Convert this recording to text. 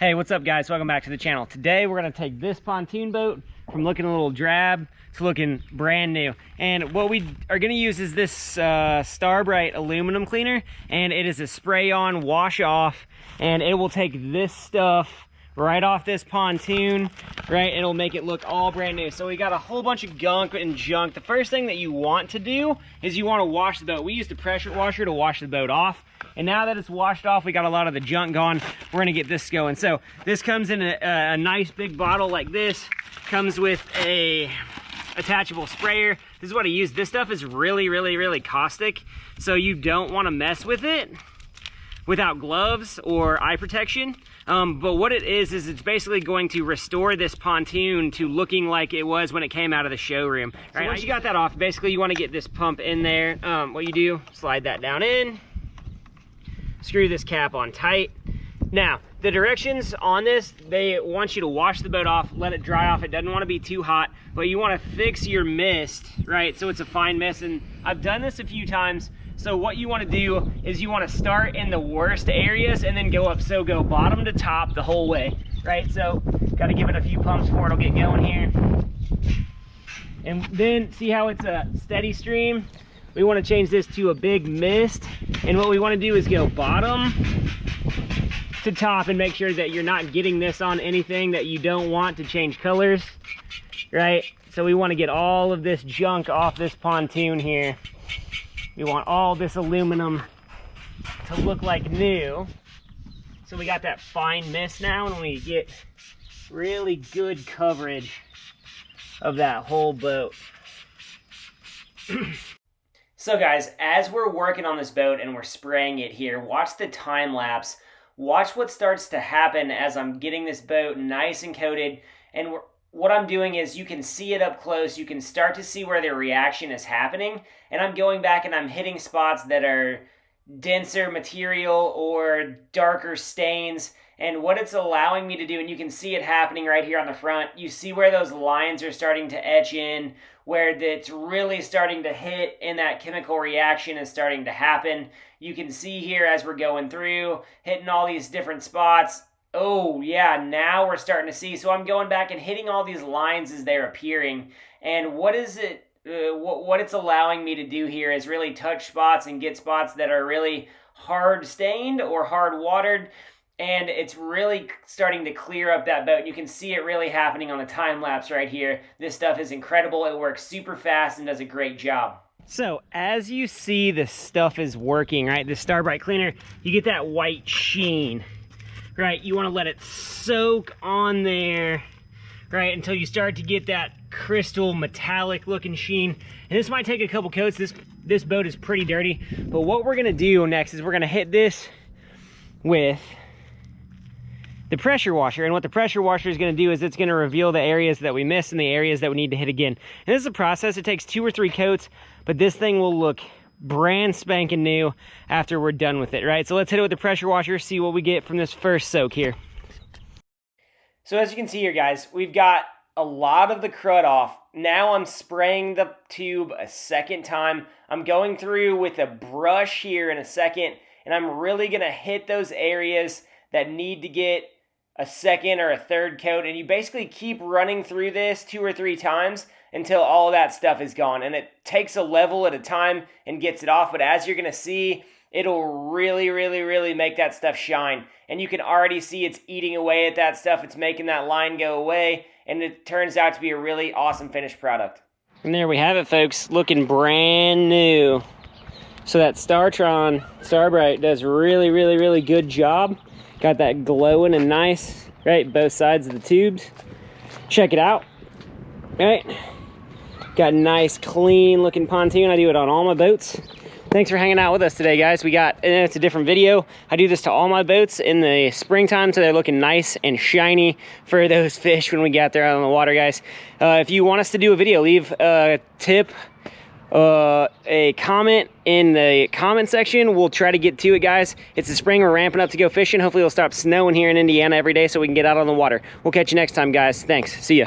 Hey, what's up guys? Welcome back to the channel. Today we're gonna take this pontoon boat from looking a little drab to looking brand new. And what we are gonna use is this Starbright aluminum cleaner, and it is a spray on, wash off, and it will take this stuff right off this pontoon, right? It'll make it look all brand new. So we got a whole bunch of gunk and junk. The first thing that you want to do is you want to wash the boat. We used a pressure washer to wash the boat off. And now that it's washed off, we got a lot of the junk gone. We're gonna get this going. So this comes in a nice big bottle like this. Comes with a attachable sprayer. This is what I use. This stuff is really caustic. So you don't wanna mess with it without gloves or eye protection. But what it is it's basically going to restore this pontoon to looking like it was when it came out of the showroom. All right, once you got that off, basically you wanna get this pump in there. What you do, slide that down in. Screw this cap on tight. Now, the directions on this, they want you to wash the boat off, let it dry off. It doesn't want to be too hot, but you want to fix your mist, right? So it's a fine mist, and I've done this a few times. So what you want to do is you want to start in the worst areas and then go up. So go bottom to top the whole way, right? So got to give it a few pumps before it'll get going here. And then see how it's a steady stream? We want to change this to a big mist, and what we want to do is go bottom to top and make sure that you're not getting this on anything that you don't want to change colors, right? So we want to get all of this junk off this pontoon here. We want all this aluminum to look like new. So we got that fine mist now, and we get really good coverage of that whole boat. So guys, as we're working on this boat and we're spraying it here, watch the time lapse. Watch what starts to happen as I'm getting this boat nice and coated. And what I'm doing is you can see it up close. You can start to see where the reaction is happening. And I'm going back and I'm hitting spots that are denser material or darker stains. And what it's allowing me to do, and you can see it happening right here on the front, you see where those lines are starting to etch in, where it's really starting to hit and that chemical reaction is starting to happen. You can see here as we're going through, hitting all these different spots. Oh yeah, now we're starting to see. So I'm going back and hitting all these lines as they're appearing. And what is it? What it's allowing me to do here is really touch spots and get spots that are really hard stained or hard watered. And it's really starting to clear up that boat. You can see it really happening on the time lapse right here. This stuff is incredible. It works super fast and does a great job. So as you see this stuff is working, right? The Starbright cleaner, you get that white sheen, right? You want to let it soak on there, right? Until you start to get that crystal metallic looking sheen. And this might take a couple coats. This boat is pretty dirty. But what we're gonna do next is we're gonna hit this with the pressure washer. And what the pressure washer is going to do is it's going to reveal the areas that we missed and the areas that we need to hit again. And this is a process. It takes 2 or 3 coats, but this thing will look brand spanking new after we're done with it, right? So let's hit it with the pressure washer, see what we get from this first soak here. So as you can see here, guys, we've got a lot of the crud off. Now I'm spraying the tube a second time. I'm going through with a brush here in a second, and I'm really going to hit those areas that need to get a second or a third coat, and you basically keep running through this 2 or 3 times until all of that stuff is gone. And it takes a level at a time and gets it off, but as you're gonna see, it'll really make that stuff shine. And you can already see it's eating away at that stuff. It's making that line go away, and it turns out to be a really awesome finished product. And there we have it, folks, looking brand new. So that Starbright does really good job. Got that glowing and nice, right? Both sides of the tubes. Check it out, right? Got a nice, clean looking pontoon. I do it on all my boats. Thanks for hanging out with us today, guys. It's a different video. I do this to all my boats in the springtime, so they're looking nice and shiny for those fish when we get out there out on the water, guys. If you want us to do a video, leave a tip, a comment in the comment section. We'll try to get to it, guys. It's the spring. We're ramping up to go fishing. Hopefully it'll stop snowing here in Indiana every day so we can get out on the water. We'll catch you next time, guys. Thanks. See ya.